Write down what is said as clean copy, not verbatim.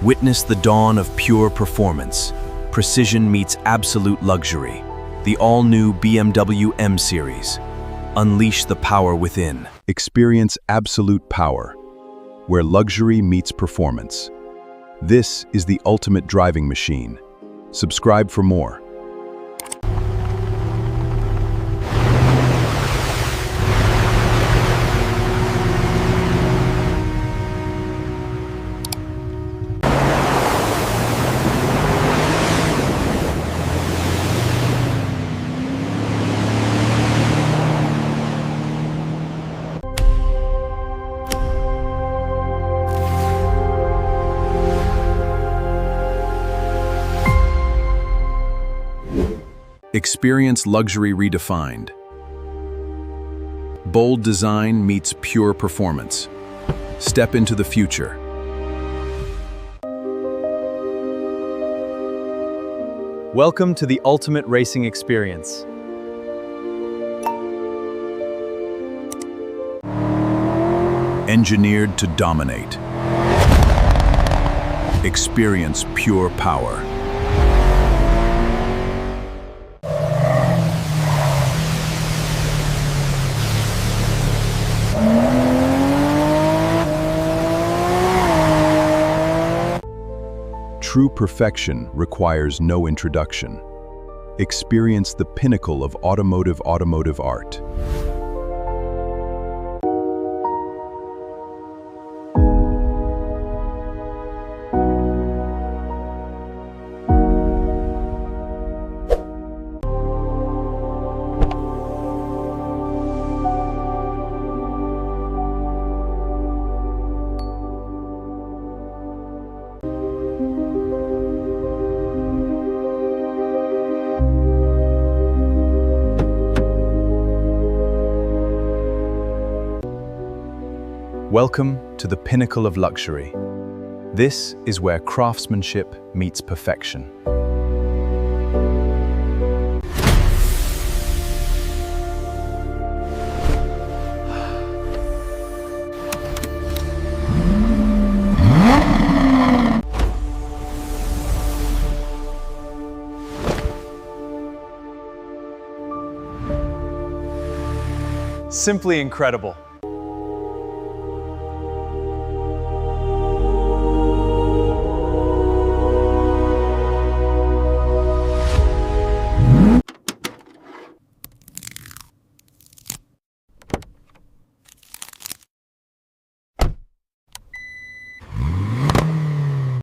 Witness the dawn of pure performance. Precision meets absolute luxury. The all-new BMW M Series. Unleash the power within. Experience absolute power, where luxury meets performance. This is the ultimate driving machine. Subscribe for more. Experience luxury redefined. Bold design meets pure performance. Step into the future. Welcome to the ultimate racing experience. Engineered to dominate. Experience pure power. True perfection requires no introduction. Experience the pinnacle of automotive art. Welcome to the pinnacle of luxury. This is where craftsmanship meets perfection. Simply incredible.